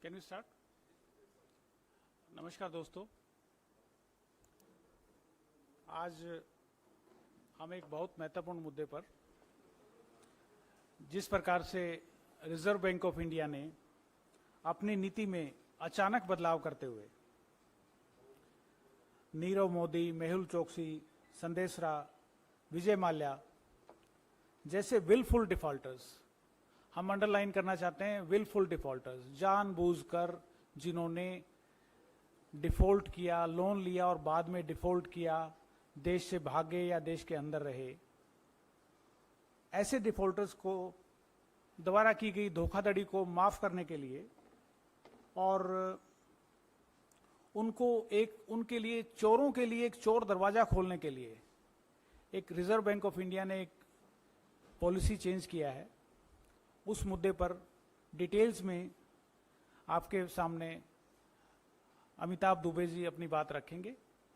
Can we start? नमस्कार दोस्तों, आज हम एक बहुत महत्वपूर्ण मुद्दे पर, जिस प्रकार से रिजर्व बैंक ऑफ इंडिया ने अपनी नीति में अचानक बदलाव करते हुए नीरव मोदी, मेहुल चोकसी, संदेशरा, विजय माल्या जैसे विलफुल डिफॉल्टर्स, हम अंडरलाइन करना चाहते हैं विलफुल डिफॉल्टर्स, जानबूझकर जिन्होंने डिफॉल्ट किया, लोन लिया और बाद में डिफॉल्ट किया, देश से भागे या देश के अंदर रहे, ऐसे डिफॉल्टर्स को दोबारा की गई धोखाधड़ी को माफ करने के लिए और उनके लिए चोरों के लिए एक चोर दरवाजा खोलने के लिए एक रिजर्व बैंक ऑफ इंडिया ने एक पॉलिसी चेंज किया है। उस मुद्दे पर डिटेल्स में आपके सामने अमिताभ दुबे जी अपनी बात रखेंगे,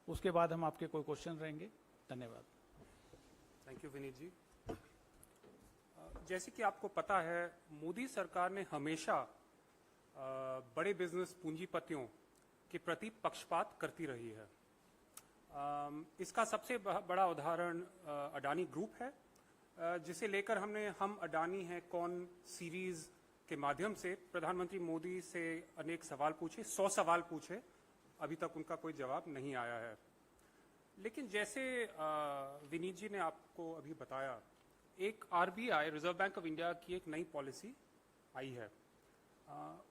उसके बाद हम आपके कोई क्वेश्चन रहेंगे। धन्यवाद। थैंक यू विनीत जी। जैसे कि आपको पता है, मोदी सरकार ने हमेशा बड़े बिजनेस पूंजीपतियों के प्रति पक्षपात करती रही है। इसका सबसे बड़ा उदाहरण अडानी ग्रुप है, जिसे लेकर हम अडानी है कौन सीरीज के माध्यम से प्रधानमंत्री मोदी से अनेक सवाल पूछे, 100 सवाल पूछे, अभी तक उनका कोई जवाब नहीं आया है। लेकिन जैसे विनीत जी ने आपको अभी बताया, एक RBI reserve bank of India की एक नई पॉलिसी आई है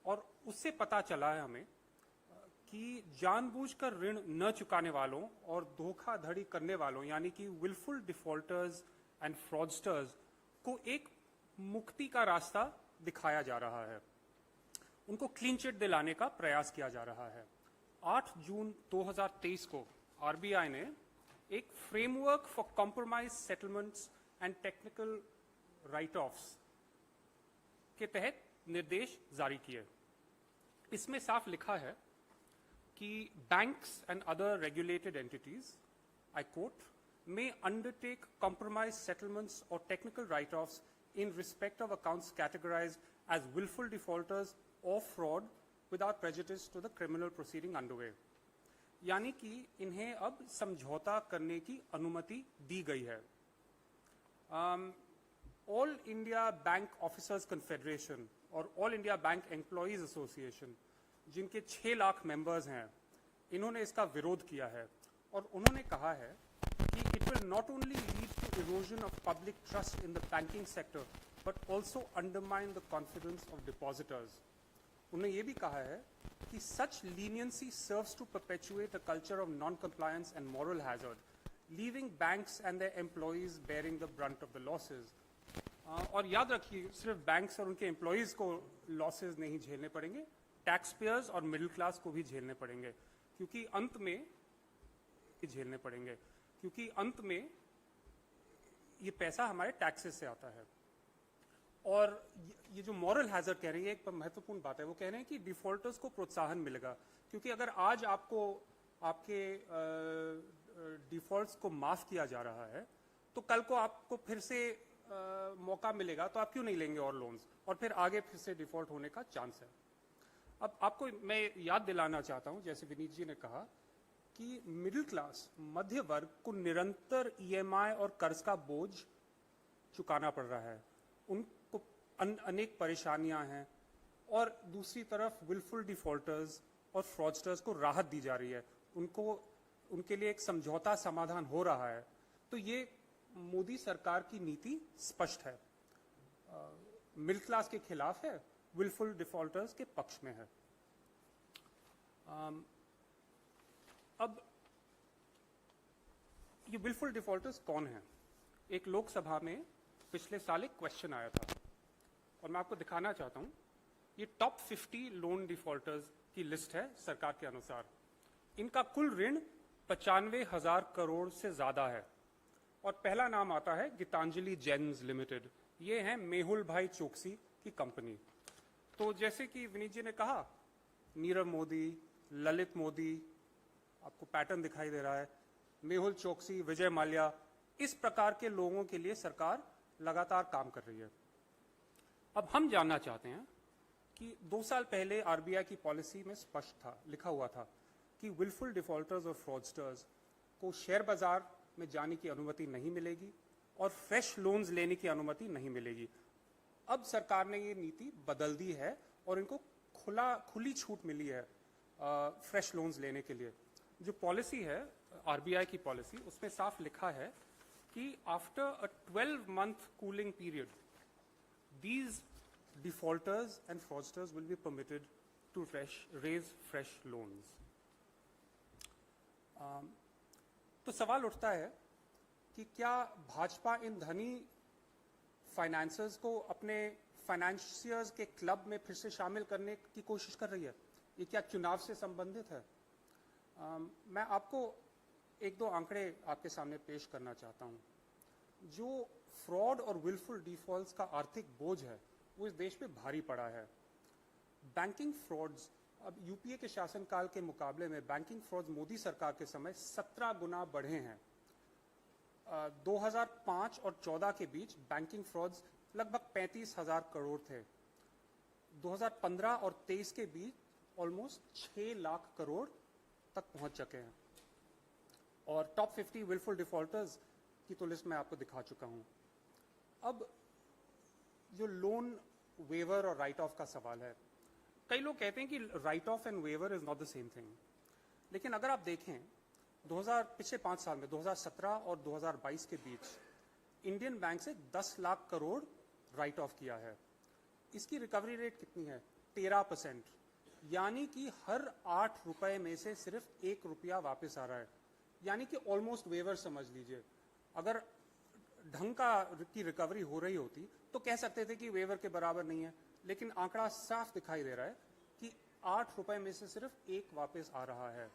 और उससे पता चला है हमें कि जानबूझकर ऋण न चुकाने वालों और धोखाधड़ी करने वालों यानी कि विलफुल डिफॉल्टर्स एंड फ्रॉडस्टर्स को एक मुक्ति का रास्ता दिखाया जा रहा है, उनको क्लीन चिट दिलाने का प्रयास किया जा रहा है। 8 जून 2023 को आरबीआई ने एक framework for compromise settlements and technical right offs के तहत निर्देश जारी किए। इसमें साफ लिखा है कि banks and other regulated entities, I quote, may undertake compromise settlements or technical write-offs in respect of accounts categorized as willful defaulters or fraud without prejudice to the criminal proceeding underway। यानी कि इन्हें अब समझौता करने की अनुमति दी गई है। All India bank officers confederation और all India bank employees association, जिनके 6 लाख मेंबर्स हैं, इन्होंने इसका विरोध किया है और उन्होंने कहा है it will not only lead to erosion of public trust in the banking sector but also undermine the confidence of depositors। उन्होंने ये भी कहा है कि such leniency serves to perpetuate a culture of non-compliance and moral hazard, leaving banks and their employees bearing the brunt of the losses। और याद रखिए, सिर्फ बैंक्स और उनके एम्प्लॉयज को लॉसेज नहीं झेलने पड़ेंगे, टैक्स पेयर्स और मिडिल क्लास को भी झेलने पड़ेंगे, क्योंकि अंत में ये पैसा हमारे टैक्सेस से आता है। और ये जो मॉरल हैजर्ड कह रही है, एक महत्वपूर्ण बात है। वो कह रहे हैं कि डिफॉल्टर्स को प्रोत्साहन मिलेगा, क्योंकि अगर आज आपको आपके डिफॉल्ट्स को माफ किया जा रहा है तो कल को आपको फिर से मौका मिलेगा, तो आप क्यों नहीं लेंगे और लोन्स, और फिर आगे फिर से डिफॉल्ट होने का चांस है। अब आपको मैं याद दिलाना चाहता हूं, जैसे विनीत जी ने कहा कि मिडिल क्लास, मध्य वर्ग को निरंतर ईएमआई और कर्ज का बोझ चुकाना पड़ रहा है, उनको अनेक परेशानियां हैं, और दूसरी तरफ विलफुल डिफॉल्टर्स और फ्रॉडस्टर्स को राहत दी जा रही है, उनके लिए एक समझौता समाधान हो रहा है। तो ये मोदी सरकार की नीति स्पष्ट है, मिडिल क्लास के खिलाफ है, विलफुल डिफॉल्टर्स के पक्ष में है। अब ये विलफुल डिफॉल्टर्स कौन हैं? एक लोकसभा में पिछले साल एक क्वेश्चन आया था और मैं आपको दिखाना चाहता हूं। ये टॉप 50 लोन डिफॉल्टर्स की लिस्ट है सरकार के अनुसार। इनका कुल ऋण 95,000 करोड़ से ज्यादा है और पहला नाम आता है गीतांजलि जेन्स लिमिटेड। ये है मेहुल भाई चोकसी की कंपनी। तो जैसे कि विनीत जी ने कहा, नीरव मोदी, ललित मोदी, आपको पैटर्न दिखाई दे रहा है, मेहुल चोकसी, विजय माल्या, इस प्रकार के लोगों के लिए सरकार लगातार काम कर रही है। अब हम जानना चाहते हैं कि 2 साल पहले आरबीआई की पॉलिसी में स्पष्ट था, लिखा हुआ था कि विलफुल डिफॉल्टर्स और फ्रॉडस्टर्स को शेयर बाजार में जाने की अनुमति नहीं मिलेगी और फ्रेश लोन्स लेने की अनुमति नहीं मिलेगी। अब सरकार ने ये नीति बदल दी है और इनको खुली छूट मिली है फ्रेश लोन्स लेने के लिए। जो पॉलिसी है आरबीआई की पॉलिसी, उसमें साफ लिखा है कि after a 12-month cooling period these defaulters and fraudsters will be permitted to raise fresh loans. तो सवाल उठता है कि क्या भाजपा इन धनी फाइनेंसर्स को अपने फाइनेंशियर्स के क्लब में फिर से शामिल करने की कोशिश कर रही है? ये क्या चुनाव से संबंधित है? मैं आपको एक दो आंकड़े आपके सामने पेश करना चाहता हूं। जो फ्रॉड और विलफुल डिफॉल्ट्स का आर्थिक बोझ है वो इस देश पे भारी पड़ा है। बैंकिंग फ्रॉड्स अब यूपीए के शासनकाल के मुकाबले में बैंकिंग फ्रॉड्स मोदी सरकार के समय 17 गुना बढ़े हैं। 2005 और 14 के बीच बैंकिंग फ्रॉड्स लगभग 35,000 करोड़ थे। 2015 और 23 के बीच ऑलमोस्ट 6 लाख करोड़ तक पहुंच चुके हैं। और टॉप 50 विलफुल डिफॉल्टर्स की तो लिस्ट मैं आपको दिखा चुका हूं। अब जो लोन वेवर और राइट ऑफ का सवाल है, कई लोग कहते हैं कि write off and waiver is not the same thing, लेकिन अगर आप देखें पिछले 5 साल में 2017 और 2022 के बीच इंडियन बैंक से 10 लाख करोड़ राइट ऑफ किया है। इसकी रिकवरी रेट कितनी है? 13%, यानी कि हर 8 रुपए में से सिर्फ 1 रुपया वापस आ रहा है, यानी कि ऑलमोस्ट वेवर समझ लीजिए। अगर ढंग की रिकवरी हो रही होती तो कह सकते थे कि वेवर के बराबर नहीं है, लेकिन आंकड़ा साफ दिखाई दे रहा है कि 8 रुपए में से सिर्फ 1 वापस आ रहा है।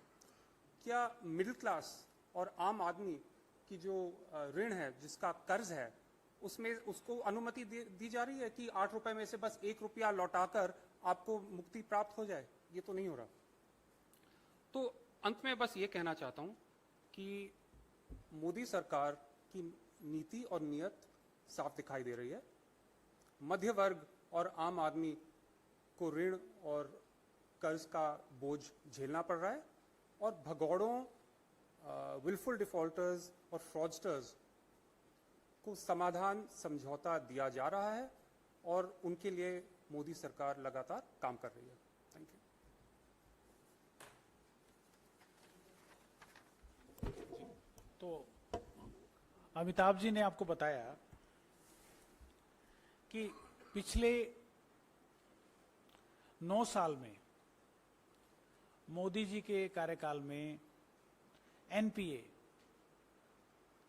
क्या मिडिल क्लास और आम आदमी की जो ऋण है, जिसका कर्ज है, उसमें उसको अनुमति दी जा रही है कि 8 रुपए में से बस 1 रुपया लौटाकर आपको मुक्ति प्राप्त हो जाए? ये तो नहीं हो रहा। तो अंत में बस ये कहना चाहता हूं कि मोदी सरकार की नीति और नियत साफ दिखाई दे रही है। मध्य वर्ग और आम आदमी को ऋण और कर्ज का बोझ झेलना पड़ रहा है और भगौड़ों, विलफुल डिफॉल्टर्स और फ्रॉडस्टर्स को समाधान समझौता दिया जा रहा है और उनके लिए मोदी सरकार लगातार काम कर रही है। Thank you. तो अमिताभ जी ने आपको बताया कि पिछले 9 साल में मोदी जी के कार्यकाल में एनपीए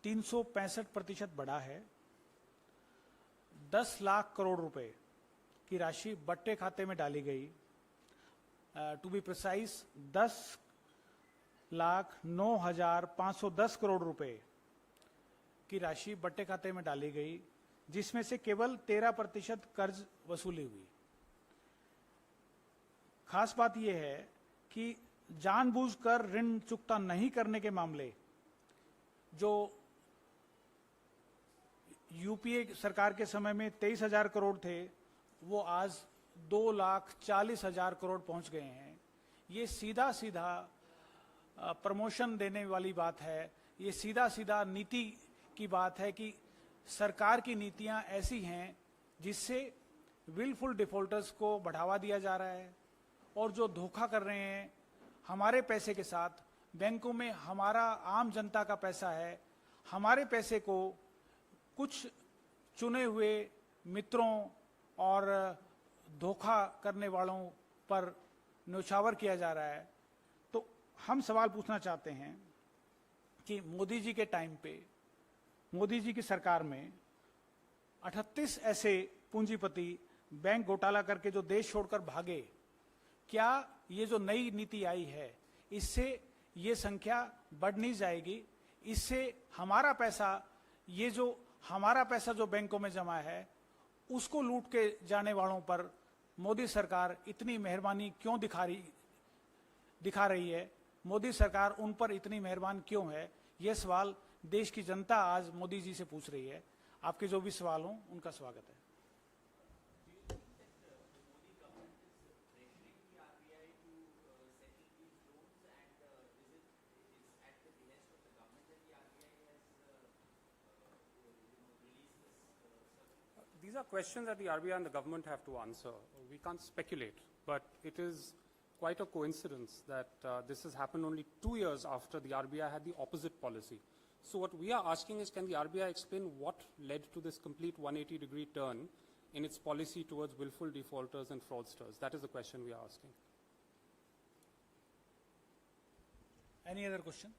365% बढ़ा है। 10 लाख करोड़ रुपए की राशि बट्टे खाते में डाली गई। टू बी प्रिसाइज 10,09,510 करोड़ रुपए की राशि बट्टे खाते में डाली गई, जिसमें से केवल 13% कर्ज वसूली हुई। खास बात यह है कि जानबूझकर ऋण चुकता नहीं करने के मामले जो यूपीए सरकार के समय में 23,000 करोड़ थे, वो आज 2,40,000 करोड़ पहुंच गए हैं। ये सीधा सीधा प्रमोशन देने वाली बात है। ये सीधा सीधा नीति की बात है कि सरकार की नीतियां ऐसी हैं जिससे विलफुल डिफॉल्टर्स को बढ़ावा दिया जा रहा है और जो धोखा कर रहे हैं हमारे पैसे के साथ, बैंकों में हमारा आम जनता का पैसा है, हमारे पैसे को कुछ चुने हुए मित्रों और धोखा करने वालों पर न्यौछावर किया जा रहा है। तो हम सवाल पूछना चाहते हैं कि मोदी जी के टाइम पे, मोदी जी की सरकार में 38 ऐसे पूंजीपति बैंक घोटाला करके जो देश छोड़कर भागे, क्या ये जो नई नीति आई है इससे ये संख्या बढ़ नहीं जाएगी? इससे हमारा पैसा, ये जो हमारा पैसा जो बैंकों में जमा है, उसको लूट के जाने वालों पर मोदी सरकार इतनी मेहरबानी क्यों दिखा रही है? मोदी सरकार उन पर इतनी मेहरबान क्यों है? यह सवाल देश की जनता आज मोदी जी से पूछ रही है। आपके जो भी सवाल हों उनका स्वागत है। These are questions that the RBI and the government have to answer. We can't speculate, but it is quite a coincidence that this has happened only 2 years after the RBI had the opposite policy. So what we are asking is, can the RBI explain what led to this complete 180-degree turn in its policy towards willful defaulters and fraudsters? That is the question we are asking. Any other question?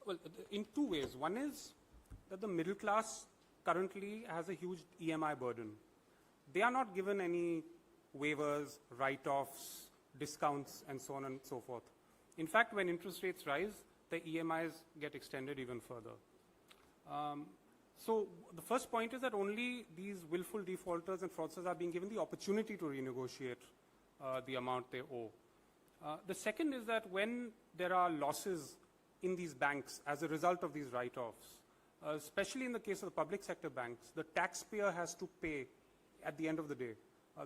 Well, in two ways. One is that the middle class currently has a huge EMI burden. They are not given any waivers, write-offs, discounts, and so on and so forth. In fact, when interest rates rise, the EMIs get extended even further. So the first point is that only these willful defaulters and fraudsters are being given the opportunity to renegotiate the amount they owe. The second is that when there are losses in these banks as a result of these write-offs, especially in the case of the public sector banks, the taxpayer has to pay at the end of the day.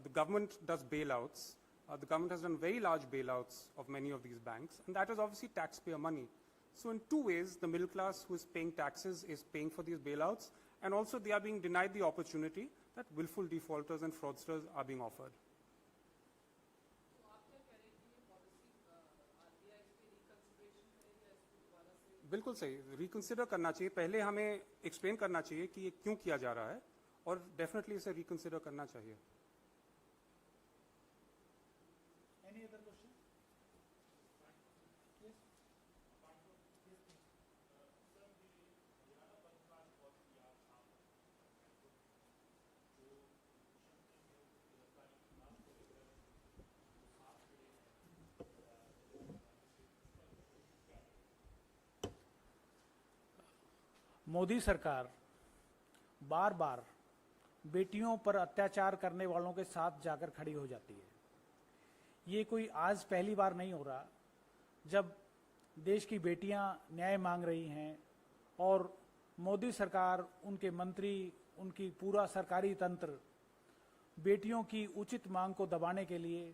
The government does bailouts. The government has done very large bailouts of many of these banks, and that is obviously taxpayer money. So in two ways, the middle class who is paying taxes is paying for these bailouts, and also they are being denied the opportunity that willful defaulters and fraudsters are being offered. बिल्कुल सही, reconsider करना चाहिए. पहले हमें explain करना चाहिए कि ये क्यों किया जा रहा है, और डेफिनेटली इसे रिकंसिडर करना चाहिए. Any other question? Yes. Modi सरकार बार बार बेटियों पर अत्याचार करने वालों के साथ जाकर खड़ी हो जाती है. ये कोई आज पहली बार नहीं हो रहा. जब देश की बेटियां न्याय मांग रही हैं और मोदी सरकार, उनके मंत्री, उनकी पूरा सरकारी तंत्र बेटियों की उचित मांग को दबाने के लिए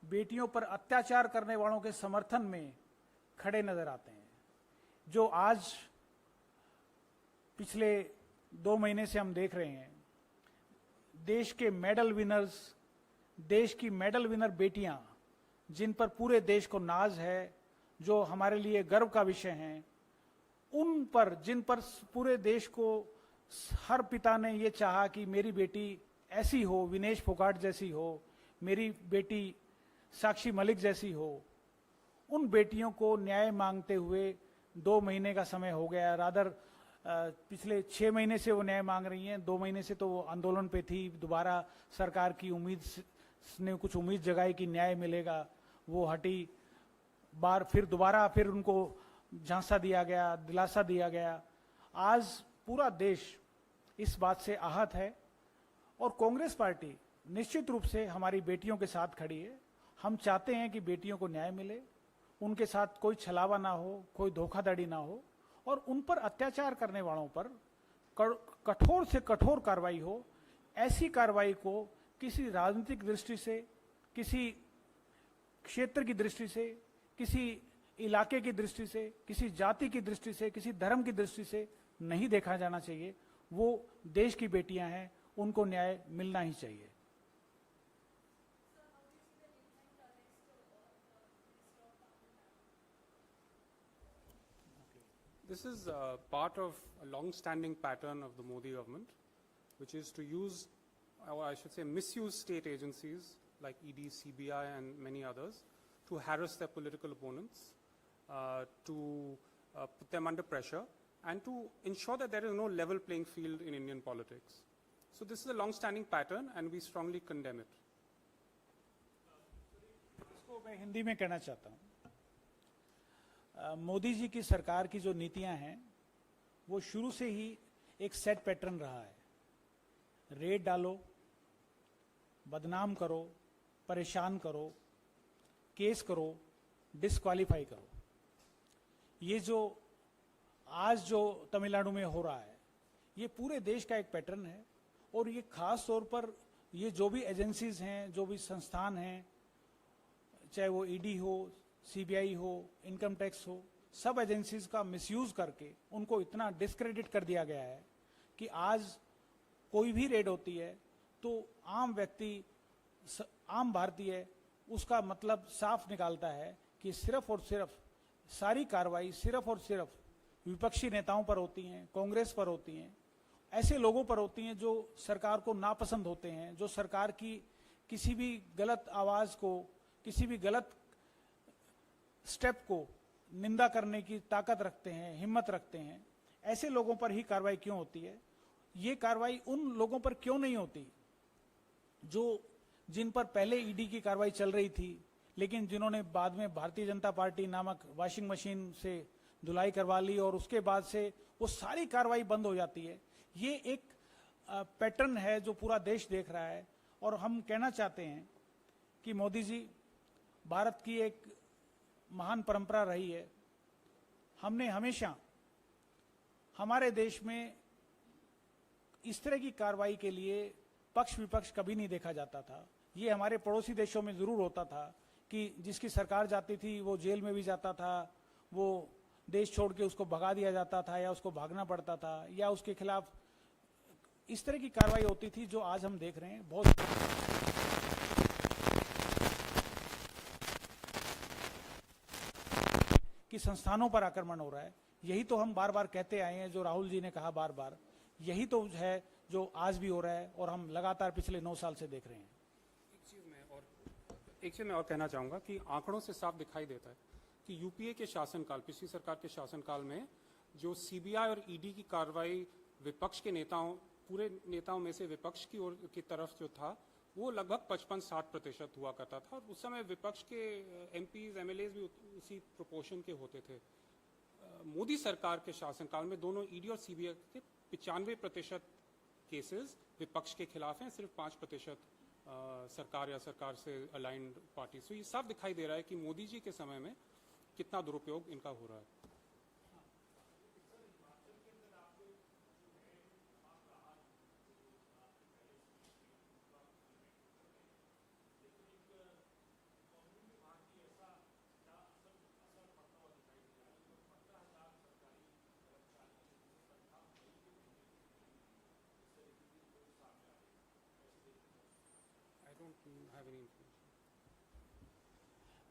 बेटियों पर अत्याचार करने वालों के समर्थन में खड़े नजर आते हैं. जो आज पिछले 2 महीने से हम देख रहे हैं, देश के मेडल विनर्स, देश की मेडल विनर बेटियां, जिन पर पूरे देश को नाज है, जो हमारे लिए गर्व का विषय हैं, उन पर, जिन पर पूरे देश को हर पिता ने ये चाहा कि मेरी बेटी ऐसी हो, विनेश फोगाट जैसी हो, मेरी बेटी साक्षी मलिक जैसी हो, उन बेटियों को न्याय मांगते हुए 2 महीने का समय हो गया. रादर पिछले 6 महीने से वो न्याय मांग रही हैं. 2 महीने से तो वो आंदोलन पे थी. दोबारा सरकार की उम्मीद ने कुछ उम्मीद जगाई कि न्याय मिलेगा, वो हटी. फिर उनको झांसा दिया गया, दिलासा दिया गया. आज पूरा देश इस बात से आहत है और कांग्रेस पार्टी निश्चित रूप से हमारी बेटियों के साथ खड़ी है. हम चाहते हैं कि बेटियों को न्याय मिले, उनके साथ कोई छलावा ना हो, कोई धोखाधड़ी ना हो, और उन पर अत्याचार करने वालों पर कठोर से कठोर कार्रवाई हो. ऐसी कार्रवाई को किसी राजनीतिक दृष्टि से, किसी क्षेत्र की दृष्टि से, किसी इलाके की दृष्टि से, किसी जाति की दृष्टि से, किसी धर्म की दृष्टि से नहीं देखा जाना चाहिए. वो देश की बेटियां हैं, उनको न्याय मिलना ही चाहिए. This is part of a long-standing pattern of the Modi government, which is to use, or I should say misuse state agencies like ED, CBI and many others to harass their political opponents, to put them under pressure, and to ensure that there is no level playing field in Indian politics. So this is a long-standing pattern and we strongly condemn it. इसको मैं हिंदी में कहना चाहता हूँ. मोदी जी की सरकार की जो नीतियां हैं वो शुरू से ही एक सेट पैटर्न रहा है. रेड डालो, बदनाम करो, परेशान करो, केस करो, डिस्क्वालीफाई करो. ये जो आज जो तमिलनाडु में हो रहा है, ये पूरे देश का एक पैटर्न है. और ये खास तौर पर ये जो भी एजेंसीज हैं, जो भी संस्थान हैं, चाहे वो ईडी हो, सीबीआई हो, इनकम टैक्स हो, सब एजेंसीज का मिसयूज करके उनको इतना डिस्क्रेडिट कर दिया गया है कि आज कोई भी रेड होती है तो आम व्यक्ति, आम भारतीय उसका मतलब साफ निकालता है कि सिर्फ और सिर्फ सारी कार्रवाई सिर्फ और सिर्फ विपक्षी नेताओं पर होती हैं, कांग्रेस पर होती हैं, ऐसे लोगों पर होती हैं जो सरकार को नापसंद होते हैं, जो सरकार की किसी भी गलत आवाज को, किसी भी गलत स्टेप को निंदा करने की ताकत रखते हैं, हिम्मत रखते हैं। ऐसे लोगों पर ही कार्रवाई क्यों होती है? ये कार्रवाई उन लोगों पर क्यों नहीं होती जो जिन पर पहले ईडी की कार्रवाई चल रही थी, लेकिन जिन्होंने बाद में भारतीय जनता पार्टी नामक वॉशिंग मशीन से धुलाई करवा ली और उसके बाद से वो सारी कार्रवाई बंद हो जाती है। ये एक पैटर्न है जो पूरा देश देख रहा है और हम कहना चाहते हैं कि मोदी जी, भारत की एक महान परंपरा रही है, हमने हमेशा हमारे देश में इस तरह की कार्रवाई के लिए पक्ष विपक्ष कभी नहीं देखा जाता था। ये हमारे पड़ोसी देशों में जरूर होता था कि जिसकी सरकार जाती थी वो जेल में भी जाता था, वो देश छोड़ के उसको भगा दिया जाता था या उसको भागना पड़ता था या उसके खिलाफ इस तरह की कार्रवाई होती थी जो आज हम देख रहे हैं। बहुत कि संस्थानों पर आक्रमण हो रहा है। यही तो हम बार बार कहते आए हैं, जो राहुल जी ने कहा बार बार, यही तो है जो आज भी हो रहा है और हम लगातार पिछले 9 साल से देख रहे हैं। एक चीज मैं और कहना चाहूंगा कि आंकड़ों से साफ दिखाई देता है कि यूपीए के शासनकाल, पिछली सरकार के शासनकाल में जो सीबीआई और ईडी की कार्रवाई विपक्ष के नेताओं, पूरे नेताओं में से विपक्ष की ओर की तरफ जो था वो लगभग 55-60% हुआ करता था और उस समय विपक्ष के एमपीज एमएलएज भी उसी प्रोपोर्शन के होते थे। मोदी सरकार के शासनकाल में दोनों ईडी और सीबीआई के 95% केसेस विपक्ष के खिलाफ हैं, सिर्फ 5% सरकार या सरकार से अलाइंड पार्टी। तो ये साफ दिखाई दे रहा है कि मोदी जी के समय में कितना दुरुपयोग इनका हो रहा है।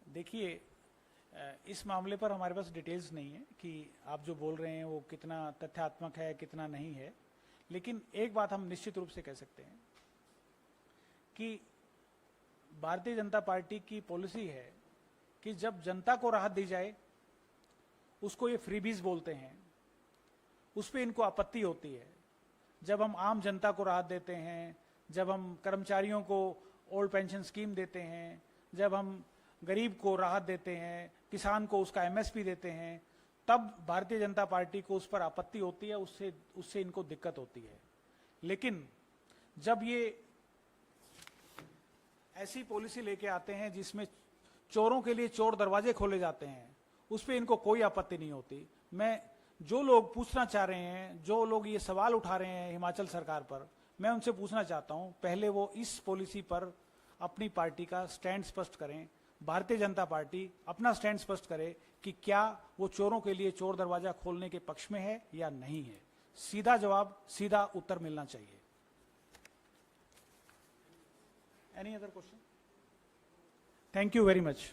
देखिए, इस मामले पर हमारे पास डिटेल्स नहीं है कि आप जो बोल रहे हैं वो कितना तथ्यात्मक है, कितना नहीं है, लेकिन एक बात हम निश्चित रूप से कह सकते हैं कि भारतीय जनता पार्टी की पॉलिसी है कि जब जनता को राहत दी जाए, उसको ये फ्रीबीज बोलते हैं, उस पर इनको आपत्ति होती है। जब हम आम जनता को राहत देते हैं, जब हम कर्मचारियों को ओल्ड पेंशन स्कीम देते हैं, जब हम गरीब को राहत देते हैं, किसान को उसका एमएसपी देते हैं, तब भारतीय जनता पार्टी को उस पर आपत्ति होती है, उससे इनको दिक्कत होती है। लेकिन जब ये ऐसी पॉलिसी लेके आते हैं जिसमें चोरों के लिए चोर दरवाजे खोले जाते हैं, उस पर इनको कोई आपत्ति नहीं होती। मैं जो लोग पूछना चाह रहे हैं, जो लोग ये सवाल उठा रहे हैं हिमाचल सरकार पर, मैं उनसे पूछना चाहता हूं, पहले वो इस पॉलिसी पर अपनी पार्टी का स्टैंड स्पष्ट करें। भारतीय जनता पार्टी अपना स्टैंड स्पष्ट करे कि क्या वो चोरों के लिए चोर दरवाजा खोलने के पक्ष में है या नहीं है। सीधा जवाब, सीधा उत्तर मिलना चाहिए। Any other question? Thank you very much.